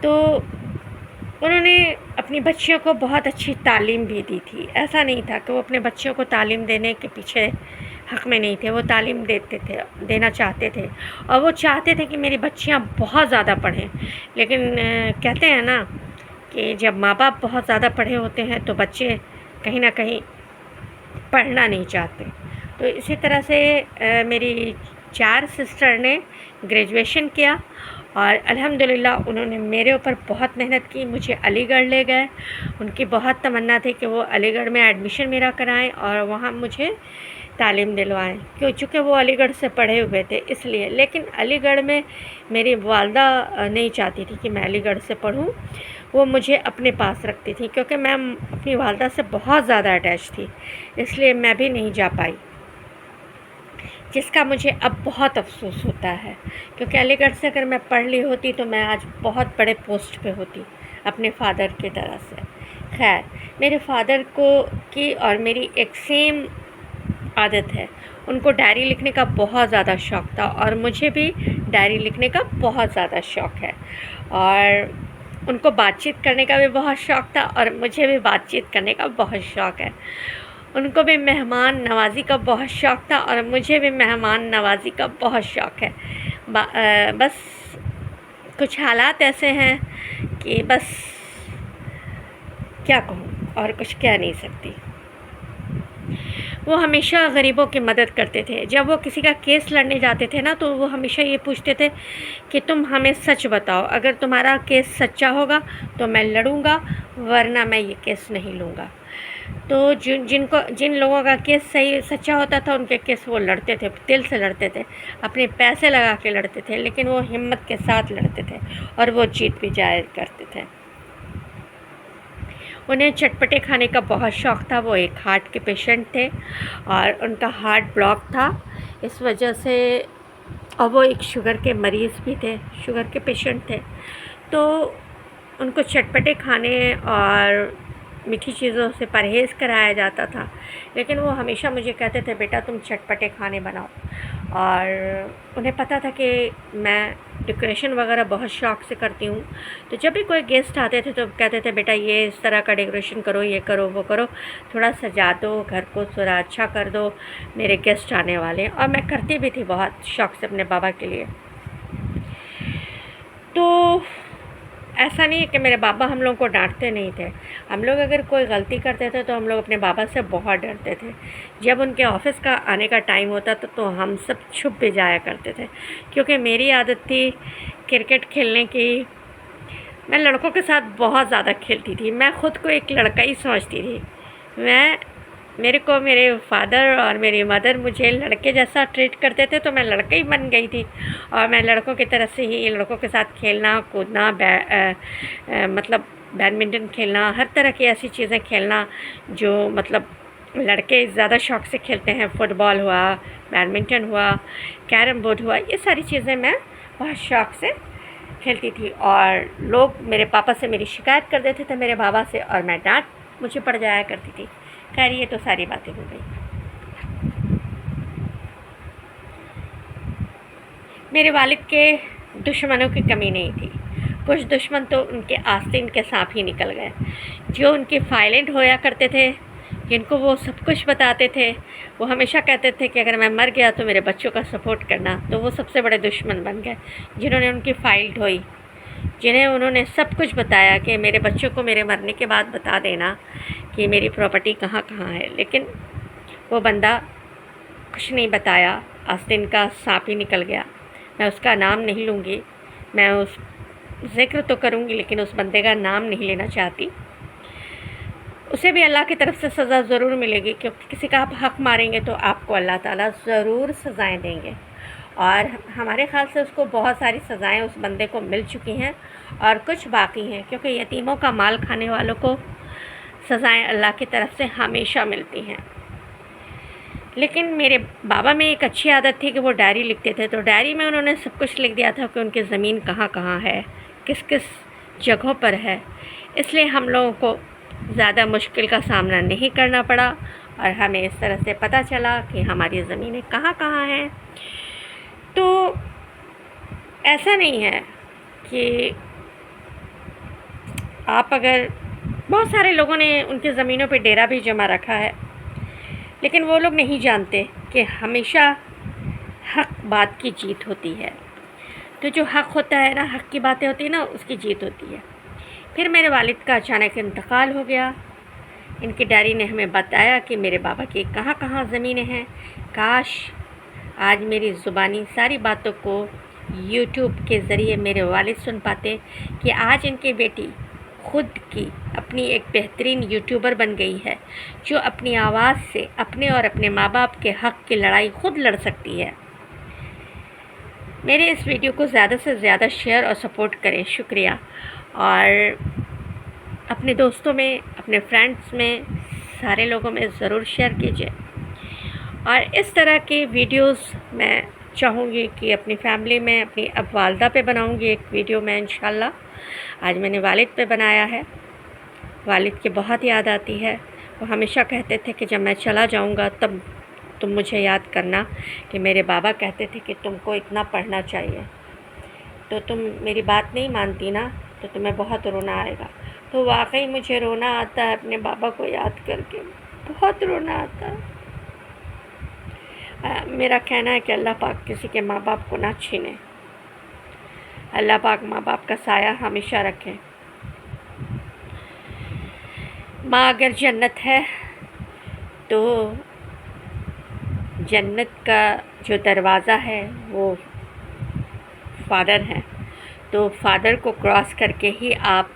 تو انہوں نے اپنی بچیوں کو بہت اچھی تعلیم بھی دی تھی. ایسا نہیں تھا کہ وہ اپنے بچوں کو تعلیم دینے کے پیچھے حق میں نہیں تھے. وہ تعلیم دینا چاہتے تھے اور وہ چاہتے تھے کہ میری بچیاں بہت زیادہ پڑھیں. لیکن کہتے ہیں نا کہ جب ماں باپ بہت زیادہ پڑھے ہوتے ہیں تو بچے کہیں نہ کہیں پڑھنا نہیں چاہتے. تو اسی طرح سے میری 4 سسٹر نے گریجویشن کیا اور الحمدللہ انہوں نے میرے اوپر بہت محنت کی. مجھے علی گڑھ لے گئے. ان کی بہت تمنا تھی کہ وہ علی گڑھ میں ایڈمیشن میرا کرائیں اور وہاں مجھے تعلیم دلوائیں، چونکہ وہ علی گڑھ سے پڑھے ہوئے تھے اس لیے. لیکن علی گڑھ میں میری والدہ نہیں چاہتی تھی کہ میں علی گڑھ سے پڑھوں. وہ مجھے اپنے پاس رکھتی تھی کیونکہ میں اپنی والدہ سے بہت زیادہ اٹیچ تھی، اس لیے میں بھی نہیں جا پائی، جس کا مجھے اب بہت افسوس ہوتا ہے. کیونکہ علی گڑھ سے اگر میں پڑھ لی ہوتی تو میں آج بہت بڑے پوسٹ پہ ہوتی اپنے فادر کی طرح سے. خیر، میرے فادر کی اور میری ایک سیم عادت ہے. ان کو ڈائری لکھنے کا بہت زیادہ شوق تھا اور مجھے بھی ڈائری لکھنے کا بہت زیادہ شوق ہے. اور ان کو بات چیت کرنے کا بھی بہت شوق تھا اور مجھے بھی بات چیت کرنے کا بہت شوق ہے. ان کو بھی مہمان نوازی کا بہت شوق تھا اور مجھے بھی مہمان نوازی کا بہت شوق ہے. بس کچھ حالات ایسے ہیں کہ بس کیا کہوں اور کچھ کہہ نہیں سکتی. وہ ہمیشہ غریبوں کی مدد کرتے تھے. جب وہ کسی کا کیس لڑنے جاتے تھے نا تو وہ ہمیشہ یہ پوچھتے تھے کہ تم ہمیں سچ بتاؤ، اگر تمہارا کیس سچا ہوگا تو میں لڑوں گا، ورنہ میں یہ کیس نہیں لوں گا. تو جن لوگوں کا کیس سچا ہوتا تھا ان کے کیس وہ لڑتے تھے، دل سے لڑتے تھے، اپنے پیسے لگا کے لڑتے تھے، لیکن وہ ہمت کے ساتھ لڑتے تھے اور وہ جیت بھی جایا کرتے تھے. انہیں چٹپٹے کھانے کا بہت شوق تھا. وہ ایک ہارٹ کے پیشنٹ تھے اور ان کا ہارٹ بلاک تھا، اس وجہ سے، اور وہ ایک شوگر کے مریض بھی تھے، شوگر کے پیشنٹ تھے. تو ان کو چٹپٹے کھانے اور میٹھی چیزوں سے پرہیز کرایا جاتا تھا. لیکن وہ ہمیشہ مجھے کہتے تھے بیٹا تم چٹپٹے کھانے بناؤ. اور انہیں پتہ تھا کہ میں ڈیکوریشن وغیرہ بہت شوق سے کرتی ہوں. تو جب بھی کوئی گیسٹ آتے تھے تو کہتے تھے بیٹا یہ اس طرح کا ڈیکوریشن کرو، یہ کرو، وہ کرو، تھوڑا سجا دو گھر کو، تھوڑا اچھا کر دو، میرے گیسٹ آنے والے. اور میں کرتی بھی تھی بہت شوق سے اپنے بابا کے لیے. تو ایسا نہیں ہے کہ میرے بابا ہم لوگوں کو ڈانٹتے نہیں تھے. ہم لوگ اگر کوئی غلطی کرتے تھے تو ہم لوگ اپنے بابا سے بہت ڈرتے تھے. جب ان کے آفس کا آنے کا ٹائم ہوتا تو ہم سب چھپ بھی جایا کرتے تھے، کیونکہ میری عادت تھی کرکٹ کھیلنے کی. میں لڑکوں کے ساتھ بہت زیادہ کھیلتی تھی. میں خود کو ایک لڑکا ہی سمجھتی تھی. میرے فادر اور میری مدر مجھے لڑکے جیسا ٹریٹ کرتے تھے تو میں لڑکا ہی بن گئی تھی. اور میں لڑکوں کی طرف سے ہی لڑکوں کے ساتھ کھیلنا کودنا، مطلب بیڈمنٹن کھیلنا، ہر طرح کی ایسی چیزیں کھیلنا جو مطلب لڑکے زیادہ شوق سے کھیلتے ہیں. فٹ بال ہوا، بیڈمنٹن ہوا، کیرم بورڈ ہوا، یہ ساری چیزیں میں بہت شوق سے کھیلتی تھی. اور لوگ میرے پاپا سے میری شکایت کر دیتے تھے میرے بابا سے، اور میں ڈانٹ مجھے پڑ جایا کرتی تھی. خیر یہ تو ساری باتیں ہو گئی. میرے والد کے دشمنوں کی کمی نہیں تھی. کچھ دشمن تو ان کے آستین کے سانپ ہی نکل گئے. جو ان کے فائلنٹ ہویا کرتے تھے، جن کو وہ سب کچھ بتاتے تھے، وہ ہمیشہ کہتے تھے کہ اگر میں مر گیا تو میرے بچوں کا سپورٹ کرنا. تو وہ سب سے بڑے دشمن بن گئے، جنہوں نے ان کی فائل ڈھوئی، جنہیں انہوں نے سب کچھ بتایا کہ میرے بچوں کو میرے مرنے کے بعد بتا دینا کہ میری پراپرٹی کہاں کہاں ہے. لیکن وہ بندہ کچھ نہیں بتایا، آستین کا سانپ ہی نکل گیا. میں اس کا نام نہیں لوں گی، میں اس ذکر تو کروں گی لیکن اس بندے کا نام نہیں لینا چاہتی. اسے بھی اللہ کی طرف سے سزا ضرور ملے گی، کیونکہ کسی کا آپ حق ماریں گے تو آپ کو اللہ تعالیٰ ضرور سزائیں دیں گے. اور ہمارے خیال سے اس کو بہت ساری سزائیں اس بندے کو مل چکی ہیں اور کچھ باقی ہیں، کیونکہ یتیموں کا مال کھانے والوں کو سزائیں اللہ کی طرف سے ہمیشہ ملتی ہیں. لیکن میرے بابا میں ایک اچھی عادت تھی کہ وہ ڈائری لکھتے تھے. تو ڈائری میں انہوں نے سب کچھ لکھ دیا تھا کہ ان کی زمین کہاں کہاں ہے، کس کس جگہوں پر ہے. اس لیے ہم لوگوں کو زیادہ مشکل کا سامنا نہیں کرنا پڑا اور ہمیں اس طرح سے پتہ چلا کہ ہماری زمینیں کہاں کہاں ہیں. تو ایسا نہیں ہے کہ آپ اگر بہت سارے لوگوں نے ان کی زمینوں پہ ڈیرا بھی جما رکھا ہے، لیکن وہ لوگ نہیں جانتے کہ ہمیشہ حق بات کی جیت ہوتی ہے. تو جو حق ہوتا ہے نا، حق کی باتیں ہوتی ہیں نا، اس کی جیت ہوتی ہے. پھر میرے والد کا اچانک انتقال ہو گیا. ان کی ڈائری نے ہمیں بتایا کہ میرے بابا کی کہاں کہاں زمینیں ہیں. کاش آج میری زبانی ساری باتوں کو یوٹیوب کے ذریعے میرے والد سن پاتے کہ آج ان کی بیٹی خود کی اپنی ایک بہترین یوٹیوبر بن گئی ہے، جو اپنی آواز سے اپنے اور اپنے ماں باپ کے حق کی لڑائی خود لڑ سکتی ہے. میرے اس ویڈیو کو زیادہ سے زیادہ شیئر اور سپورٹ کریں. شکریہ. اور اپنے دوستوں میں، اپنے فرینڈس میں، سارے لوگوں میں ضرور شیئر کیجیے. اور اس طرح کی ویڈیوز میں چاہوں گی کہ اپنی فیملی میں، اپنی اب والدہ پہ بناؤں گی ایک ویڈیو میں انشاءاللہ. آج میں نے والد پہ بنایا ہے. والد کی بہت یاد آتی ہے. وہ ہمیشہ کہتے تھے کہ جب میں چلا جاؤں گا تب تم مجھے یاد کرنا کہ میرے بابا کہتے تھے کہ تم کو اتنا پڑھنا چاہیے، تو تم میری بات نہیں مانتی نا، تو تمہیں بہت رونا آئے گا. تو واقعی مجھے رونا آتا ہے اپنے بابا کو یاد کر کے، بہت رونا آتا ہے. میرا کہنا ہے کہ اللہ پاک کسی کے ماں باپ کو نہ چھینے. اللہ پاک ماں باپ کا سایہ ہمیشہ رکھے. ماں اگر جنت ہے تو جنت کا جو دروازہ ہے وہ فادر ہیں، تو فادر کو کراس کر کے ہی آپ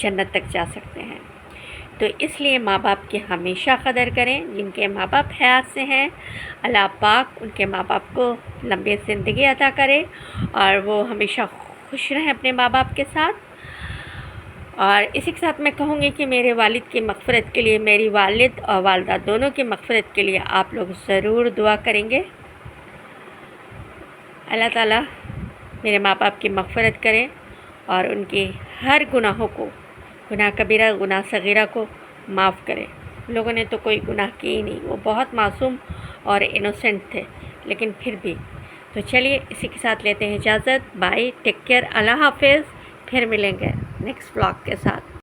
جنت تک جا سکتے ہیں. تو اس لیے ماں باپ کی ہمیشہ قدر کریں. جن کے ماں باپ حیات سے ہیں، اللہ پاک ان کے ماں باپ کو لمبی زندگی عطا کرے اور وہ ہمیشہ خوش رہیں اپنے ماں باپ کے ساتھ. اور اسی کے ساتھ میں کہوں گی کہ میرے والد کی مغفرت کے لیے، میری والد اور والدہ دونوں کی مغفرت کے لیے آپ لوگ ضرور دعا کریں گے. اللہ تعالیٰ میرے ماں باپ کی مغفرت کرے اور ان کی ہر گناہوں کو، گناہ کبیرہ گناہ صغیرہ کو معاف کرے. لوگوں نے تو کوئی گناہ کی ہی نہیں، وہ بہت معصوم اور انوسینٹ تھے، لیکن پھر بھی. تو چلیے اسی کے ساتھ لیتے ہیں اجازت. بائی، ٹیک کیئر، اللہ حافظ. پھر ملیں گے نیکسٹ بلاگ کے ساتھ.